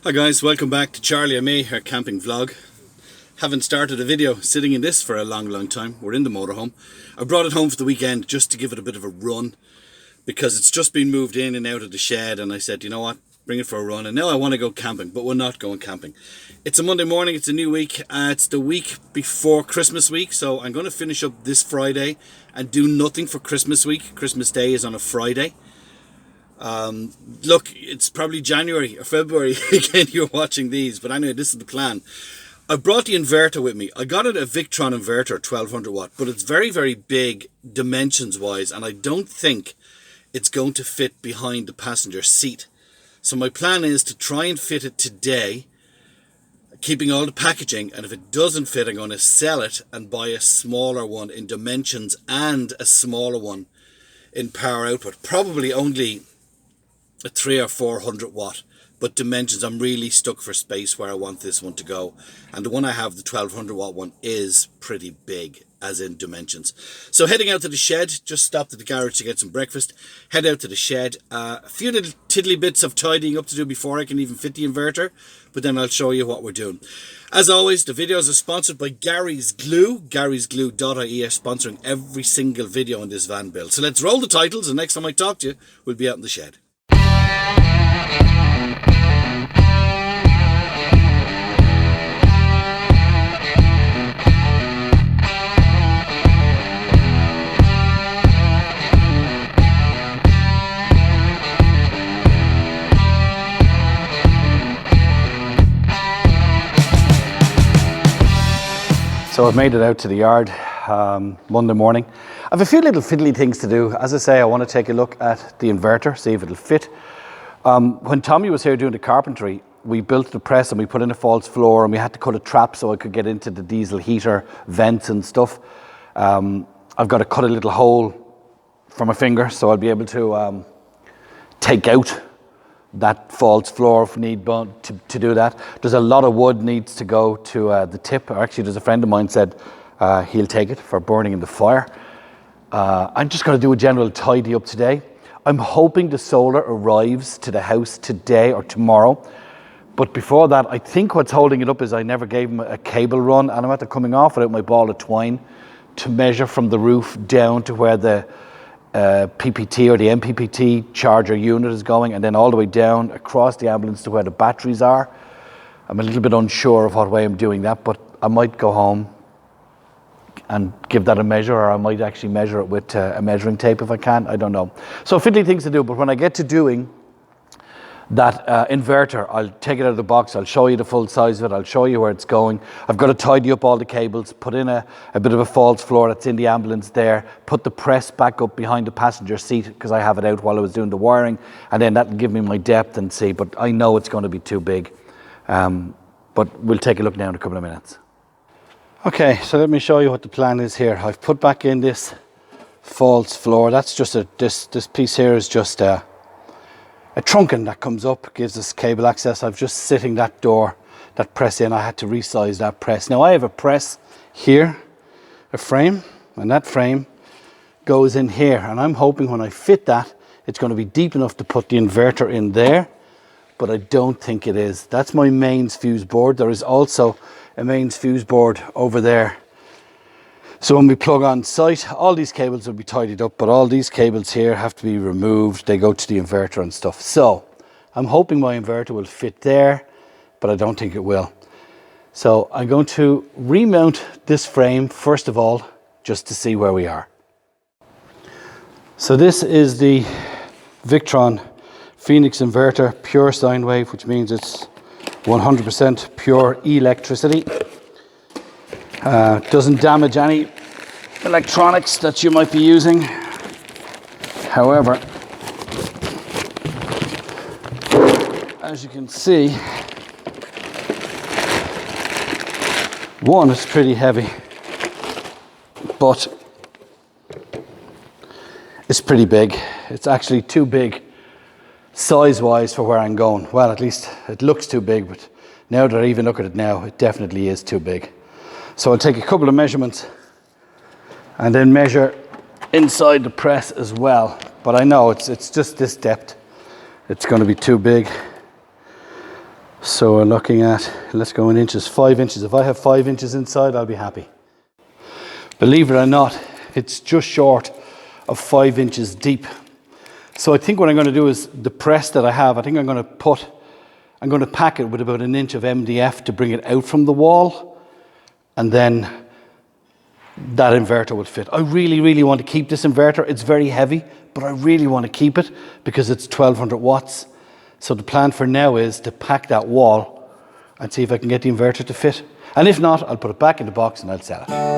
Hi guys, welcome back to Charlie and me, our camping vlog. Haven't started a video sitting in this for a long time. We're in the motorhome. I brought it home for the weekend just to give it a bit of a run because it's just been moved in and out of the shed, and I said, you know what, bring it for a run. And now I want to go camping, but we're not going camping. It's a Monday morning, it's a new week. It's the week before Christmas week, so I'm going to finish up this Friday and do nothing for Christmas week. Christmas Day is on a Friday. Look, it's probably January or February again you're watching these, but anyway, this is the plan. I brought the inverter with me. I got it a Victron inverter, 1200 watt, but it's very big dimensions wise, and I don't think it's going to fit behind the passenger seat. So my plan is to try and fit it today, keeping all the packaging, and if it doesn't fit, I'm going to sell it and buy a smaller one in dimensions and a smaller one in power output. Probably only a 300 or 400 watt, but dimensions. I'm really stuck for space where I want this one to go, and the one I have, the 1200 watt one, is pretty big as in dimensions. So heading out to the shed, just stopped at the garage to get some breakfast, head out to the shed. A few little tiddly bits of tidying up to do before I can even fit the inverter, but then I'll show you what we're doing. As always, the videos are sponsored by Gary's Glue, garysglue.ie, sponsoring every single video in this van build. So let's roll the titles, and next time I talk to you, we'll be out in the shed. So I've made it out to the yard Monday morning. I have a few little fiddly things to do. As I say, I want to take a look at the inverter, see if it'll fit. When Tommy was here doing the carpentry, we built the press and we put in a false floor, and we had to cut a trap so I could get into the diesel heater vents and stuff. I've got to cut a little hole for my finger, so I'll be able to take out that false floor if need to do that. There's a lot of wood needs to go to the tip. Actually, there's a friend of mine said he'll take it for burning in the fire. I'm just going to do a general tidy up today. I'm hoping the solar arrives to the house today or tomorrow. But before that, I think what's holding it up is I never gave him a cable run, and I'm after coming off without my ball of twine to measure from the roof down to where the PPT or the MPPT charger unit is going, and then all the way down across the ambulance to where the batteries are. I'm a little bit unsure of what way I'm doing that, but I might go home and give that a measure, or I might actually measure it with a measuring tape if I can. I don't know. So fiddly things to do, but when I get to doing that inverter, I'll take it out of the box, I'll show you the full size of it, I'll show you where it's going. I've got to tidy up all the cables, put in a bit of a false floor that's in the ambulance there, put the press back up behind the passenger seat because I have it out while I was doing the wiring, and then that'll give me my depth and see, but I know it's going to be too big. But we'll take a look now in a couple of minutes. Okay, so let me show you what the plan is here. I've put back in this false floor. That's just this piece here is just a trunking that comes up, gives us cable access. I've just sitting that door, that press in. I had to resize that press. Now I have a press here, a frame, and that frame goes in here. And I'm hoping when I fit that, it's going to be deep enough to put the inverter in there, but I don't think it is. That's my mains fuse board. There is also a mains fuse board over there. So when we plug on site, all these cables will be tidied up, but all these cables here have to be removed. They go to the inverter and stuff. So I'm hoping my inverter will fit there, but I don't think it will. So I'm going to remount this frame first of all, just to see where we are. So this is the Victron Phoenix inverter, pure sine wave, which means it's 100% pure electricity. Doesn't damage any electronics that you might be using. However, as you can see, one, it's pretty heavy, but it's pretty big. It's actually too big size-wise for where I'm going. Well, at least it looks too big, but now that I even look at it now, it definitely is too big. So I'll take a couple of measurements and then measure inside the press as well. But I know it's just this depth. It's going to be too big. So we're looking at, let's go in inches, 5 inches. If I have 5 inches inside, I'll be happy. Believe it or not, it's just short of 5 inches deep. So I think what I'm going to do is the press that I have, I think I'm going to pack it with about 1 inch of MDF to bring it out from the wall, and then that inverter will fit. I really want to keep this inverter. It's very heavy, but I really want to keep it because it's 1200 watts. So the plan for now is to pack that wall and see if I can get the inverter to fit. And if not, I'll put it back in the box and I'll sell it.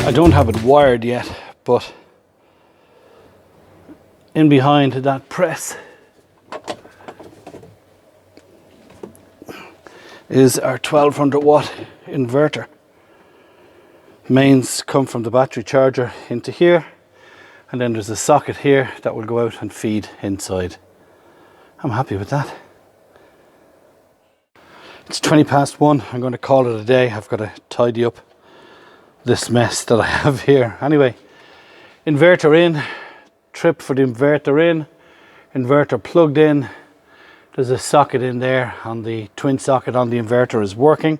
I don't have it wired yet, but in behind that press is our 1200 watt inverter. Mains come from the battery charger into here, and then there's a socket here that will go out and feed inside. I'm happy with that. It's 1:20. I'm going to call it a day. I've got to tidy up this mess that I have here. Anyway, inverter in, trip for the inverter in, inverter plugged in. There's a socket in there, and the twin socket on the inverter is working.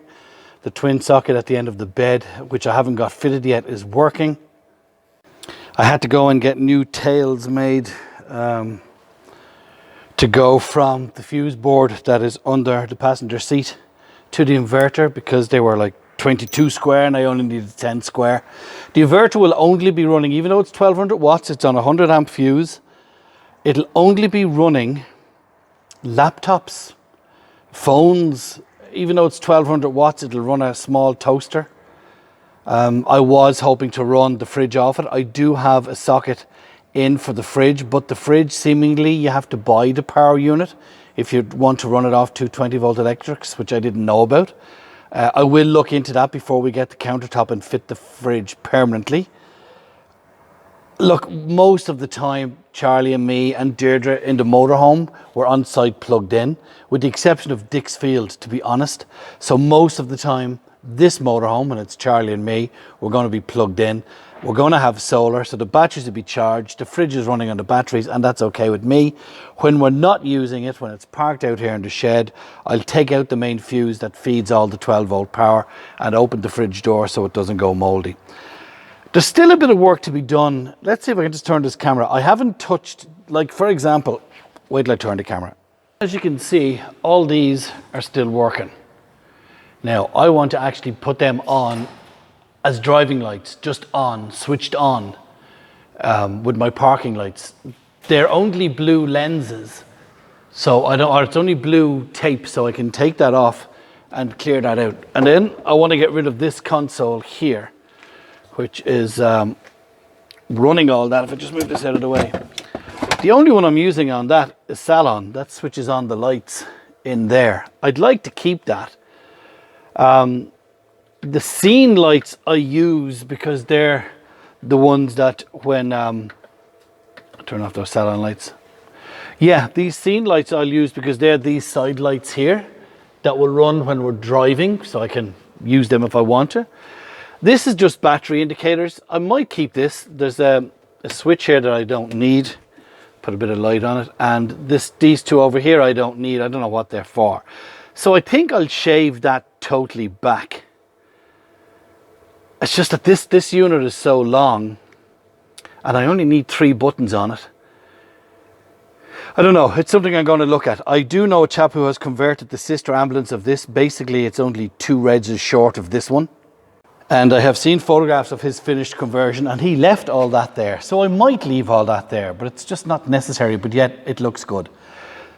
The twin socket at the end of the bed, which I haven't got fitted yet, is working. I had to go and get new tails made to go from the fuse board that is under the passenger seat to the inverter, because they were like 22 square and I only needed 10 square. The inverter will only be running, even though it's 1200 watts, it's on a 100 amp fuse, it'll only be running laptops, phones. Even though it's 1200 watts, it'll run a small toaster. I was hoping to run the fridge off it. I do have a socket in for the fridge, but the fridge, seemingly you have to buy the power unit if you want to run it off 220 volt electrics, which I didn't know about. I will look into that before we get the countertop and fit the fridge permanently. Look, most of the time, Charlie and me and Deirdre in the motorhome were on site plugged in, with the exception of Dixfield, to be honest. So most of the time, this motorhome, and it's Charlie and me, we're going to be plugged in. We're going to have solar, so the batteries will be charged. The fridge is running on the batteries, and that's okay with me. When we're not using it, when it's parked out here in the shed, I'll take out the main fuse that feeds all the 12 volt power and open the fridge door so it doesn't go moldy. There's still a bit of work to be done. Let's see if I can just turn this camera. I haven't touched, like for example, wait till I turn the camera. As you can see, all these are still working. Now, I want to actually put them on as driving lights, just on, switched on, with my parking lights. They're only blue lenses, so or it's only blue tape, so I can take that off and clear that out. And then I want to get rid of this console here, which is running all that. If I just move this out of the way. The only one I'm using on that is Salon. That switches on the lights in there. I'd like to keep that. The scene lights I use because they're the ones that when turn off those Salon lights. Yeah, these scene lights I'll use because they're these side lights here that will run when we're driving, so I can use them if I want to. This is just battery indicators. I might keep this. There's a switch here that I don't need. Put a bit of light on it, and these two over here I don't need. I don't know what they're for. So I think I'll shave that totally back. It's just that this unit is so long and I only need 3 buttons on it. I don't know, it's something I'm going to look at. I do know a chap who has converted the sister ambulance of this. Basically, it's only 2 reds short of this one. And I have seen photographs of his finished conversion, and he left all that there. So I might leave all that there, but it's just not necessary, but yet it looks good.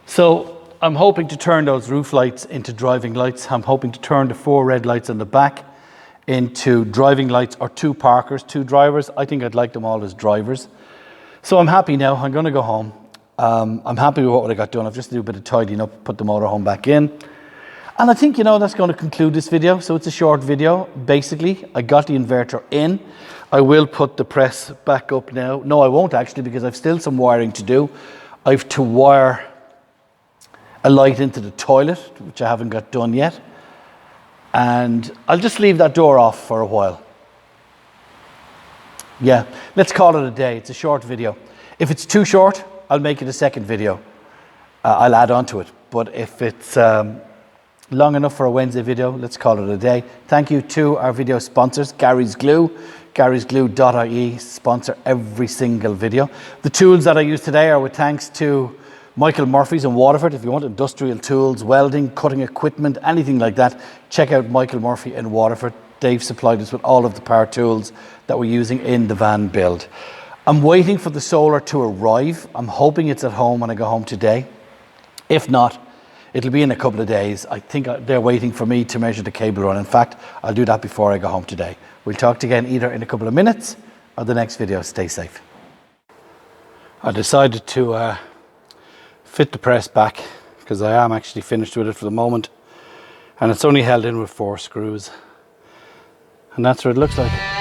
So I'm hoping to turn those roof lights into driving lights. I'm hoping to turn the 4 red lights on the back into driving lights, or 2 parkers, 2 drivers. I think I'd like them all as drivers. So I'm happy now. I'm going to go home. I'm happy with what I got done. I've just to do a bit of tidying up, put the motorhome back in. And I think, that's going to conclude this video. So it's a short video. Basically, I got the inverter in. I will put the press back up now. No, I won't actually, because I've still some wiring to do. I have to wire a light into the toilet, which I haven't got done yet. And I'll just leave that door off for a while. Yeah, let's call it a day. It's a short video. If it's too short, I'll make it a second video. I'll add on to it. But if it's long enough for a Wednesday video, let's call it a day. Thank you to our video sponsors, Gary's Glue, garysglue.ie, sponsor every single video. The tools that I use today are with thanks to Michael Murphy's in Waterford. If you want industrial tools, welding, cutting equipment, anything like that, check out Michael Murphy in Waterford. Dave supplied us with all of the power tools that we're using in the van build. I'm waiting for the solar to arrive. I'm hoping it's at home when I go home today. If not, it'll be in a couple of days. I think they're waiting for me to measure the cable run. In fact, I'll do that before I go home today. We'll talk again either in a couple of minutes or the next video. Stay safe. I decided to fit the press back because I am actually finished with it for the moment. And it's only held in with 4 screws. And that's what it looks like.